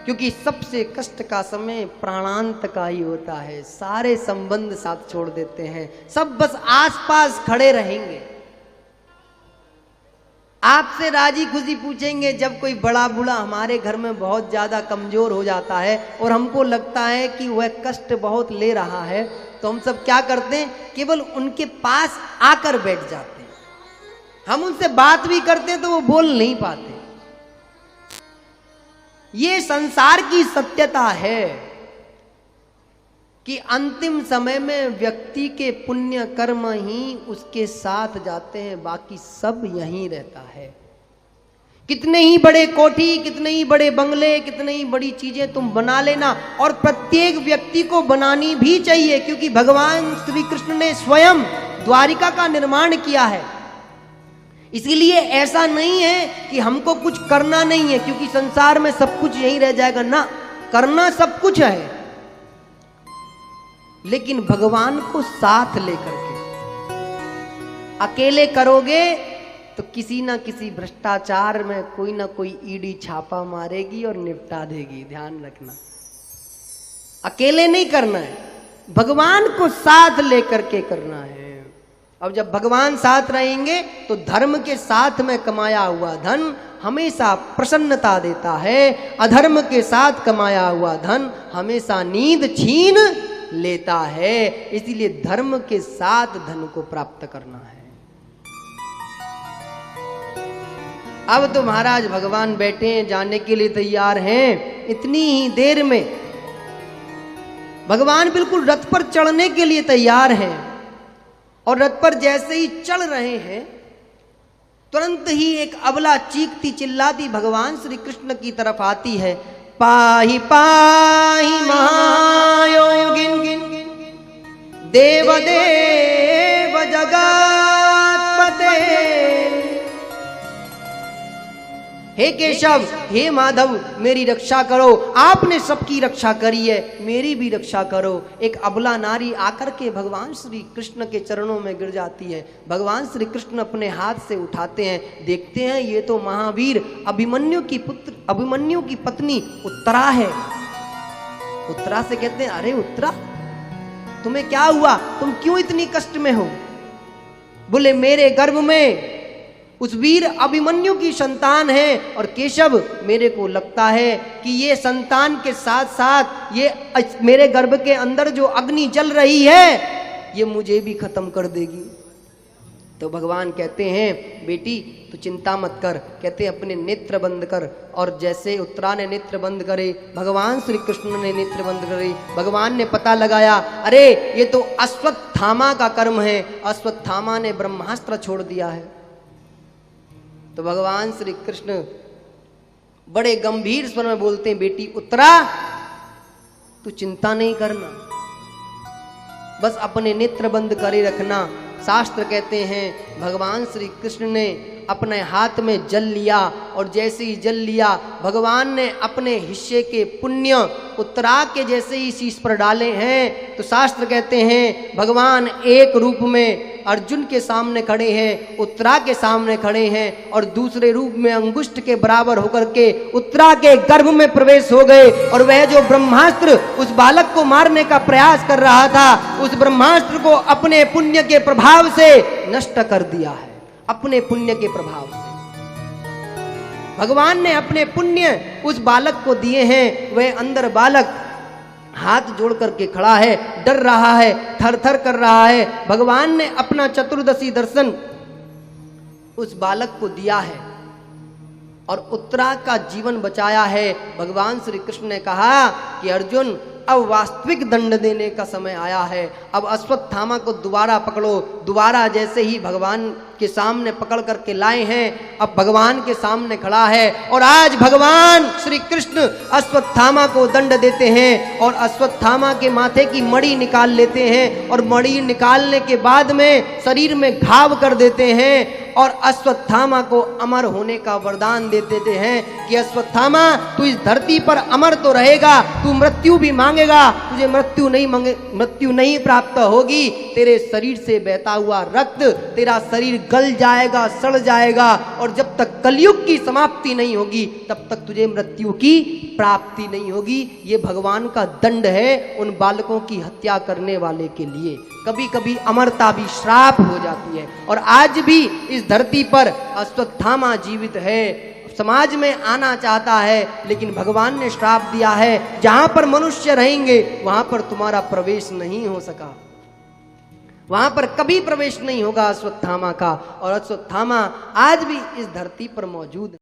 क्योंकि सबसे कष्ट का समय प्राणांत का ही होता है। सारे संबंध साथ छोड़ देते हैं, सब बस आसपास खड़े रहेंगे, आपसे राजी खुशी पूछेंगे। जब कोई बड़ा बूढ़ा हमारे घर में बहुत ज्यादा कमजोर हो जाता है और हमको लगता है कि वह कष्ट बहुत ले रहा है, तो हम सब क्या करते हैं, केवल उनके पास आकर बैठ जाते हैं। हम उनसे बात भी करते हैं तो वो बोल नहीं पाते। ये संसार की सत्यता है कि अंतिम समय में व्यक्ति के पुण्य कर्म ही उसके साथ जाते हैं, बाकी सब यहीं रहता है। कितने ही बड़े कोठी, कितने ही बड़े बंगले, कितने ही बड़ी चीजें तुम बना लेना, और प्रत्येक व्यक्ति को बनानी भी चाहिए, क्योंकि भगवान श्री कृष्ण ने स्वयं द्वारिका का निर्माण किया है। इसीलिए ऐसा नहीं है कि हमको कुछ करना नहीं है, क्योंकि संसार में सब कुछ यहीं रह जाएगा ना, करना सब कुछ है, लेकिन भगवान को साथ लेकर के। अकेले करोगे तो किसी ना किसी भ्रष्टाचार में कोई ना कोई ईडी छापा मारेगी और निपटा देगी, ध्यान रखना। अकेले नहीं करना है, भगवान को साथ लेकर के करना है। अब जब भगवान साथ रहेंगे तो धर्म के साथ में कमाया हुआ धन हमेशा प्रसन्नता देता है, अधर्म के साथ कमाया हुआ धन हमेशा नींद छीन लेता है। इसीलिए धर्म के साथ धन को प्राप्त करना है। अब तो महाराज भगवान बैठे हैं, जाने के लिए तैयार हैं। इतनी ही देर में भगवान बिल्कुल रथ पर चढ़ने के लिए तैयार हैं, और रथ पर जैसे ही चढ़ रहे हैं, तुरंत ही एक अबला चीखती चिल्लाती भगवान श्री कृष्ण की तरफ आती है। पाहि पाहि महायोगिन देव देव जगत्पते। हे केशव, हे माधव, मेरी रक्षा करो। आपने सबकी रक्षा करी है, मेरी भी रक्षा करो। एक अबला नारी आकर के भगवान श्री कृष्ण के चरणों में गिर जाती है। भगवान श्री कृष्ण अपने हाथ से उठाते हैं, देखते हैं ये तो महावीर अभिमन्यु की पत्नी उत्तरा है। उत्तरा से कहते हैं, अरे उत्तरा, तुम्हें क्या हुआ, तुम क्यों इतनी कष्ट में हो? बोले, मेरे गर्भ में उस वीर अभिमन्यु की संतान है, और केशव, मेरे को लगता है कि ये संतान के साथ साथ ये मेरे गर्भ के अंदर जो अग्नि जल रही है, ये मुझे भी खत्म कर देगी। तो भगवान कहते हैं, बेटी तू चिंता मत कर। कहते हैं, अपने नेत्र बंद कर। और जैसे उत्तरा ने नेत्र बंद करे, भगवान श्री कृष्ण ने नेत्र बंद करे। भगवान ने पता लगाया, अरे ये तो अश्वत्थामा का कर्म है, अश्वत्थामा ने ब्रह्मास्त्र छोड़ दिया है। तो भगवान श्री कृष्ण बड़े गंभीर स्वर में बोलते हैं, बेटी उत्तरा, तू चिंता नहीं करना, बस अपने नेत्र बंद करे रखना। शास्त्र कहते हैं, भगवान श्री कृष्ण ने अपने हाथ में जल लिया, और जैसे ही जल लिया, भगवान ने अपने हिस्से के पुण्य उत्तरा के जैसे ही शीश पर डाले हैं। तो शास्त्र कहते हैं, भगवान एक रूप में अर्जुन के सामने खड़े हैं, उत्तरा के सामने खड़े हैं, और दूसरे रूप में अंगुष्ठ के बराबर होकर के उत्तरा के गर्भ में प्रवेश हो गए। और वह जो ब्रह्मास्त्र उस बालक को मारने का प्रयास कर रहा था, उस ब्रह्मास्त्र को अपने पुण्य के प्रभाव से नष्ट कर दिया है। अपने पुण्य के प्रभाव से भगवान ने अपने पुण्य उस बालक को दिए हैं। वह अंदर बालक हाथ जोड़ करके खड़ा है, डर रहा है, थर थर कर रहा है। भगवान ने अपना चतुर्दशी दर्शन उस बालक को दिया है और उत्तरा का जीवन बचाया है। भगवान श्री कृष्ण ने कहा कि अर्जुन, अब वास्तविक दंड देने का समय आया है। अब अश्वत्थामा को दोबारा पकड़ो। दोबारा जैसे ही भगवान के सामने पकड़ करके लाए हैं, अब भगवान के सामने खड़ा है, और आज भगवान श्री कृष्ण अश्वत्थामा को दंड देते हैं, और अश्वत्थामा के माथे की मणि निकाल लेते हैं, और मणि निकालने के बाद में शरीर में घाव कर देते हैं, और अश्वत्थामा को अमर होने का वरदान दे देते हैं कि अश्वत्थामा तू इस धरती पर अमर तो रहेगा, तू मृत्यु भी मांगेगा, तुझे मृत्यु नहीं प्राप्त होगी। तेरे शरीर से बहता हुआ रक्त, तेरा शरीर गल जाएगा, सड़ जाएगा, और जब तक कलयुग की समाप्ति नहीं होगी तब तक तुझे मृत्यु की प्राप्ति नहीं होगी। ये भगवान का दंड है उन बालकों की हत्या करने वाले के लिए। कभी कभी अमरता भी श्राप हो जाती है, और आज भी इस धरती पर अश्वत्थामा जीवित है, समाज में आना चाहता है, लेकिन भगवान ने श्राप दिया है जहां पर मनुष्य रहेंगे वहां पर तुम्हारा प्रवेश नहीं हो सका, वहां पर कभी प्रवेश नहीं होगा अश्वत्थामा का। और अश्वत्थामा आज भी इस धरती पर मौजूद है।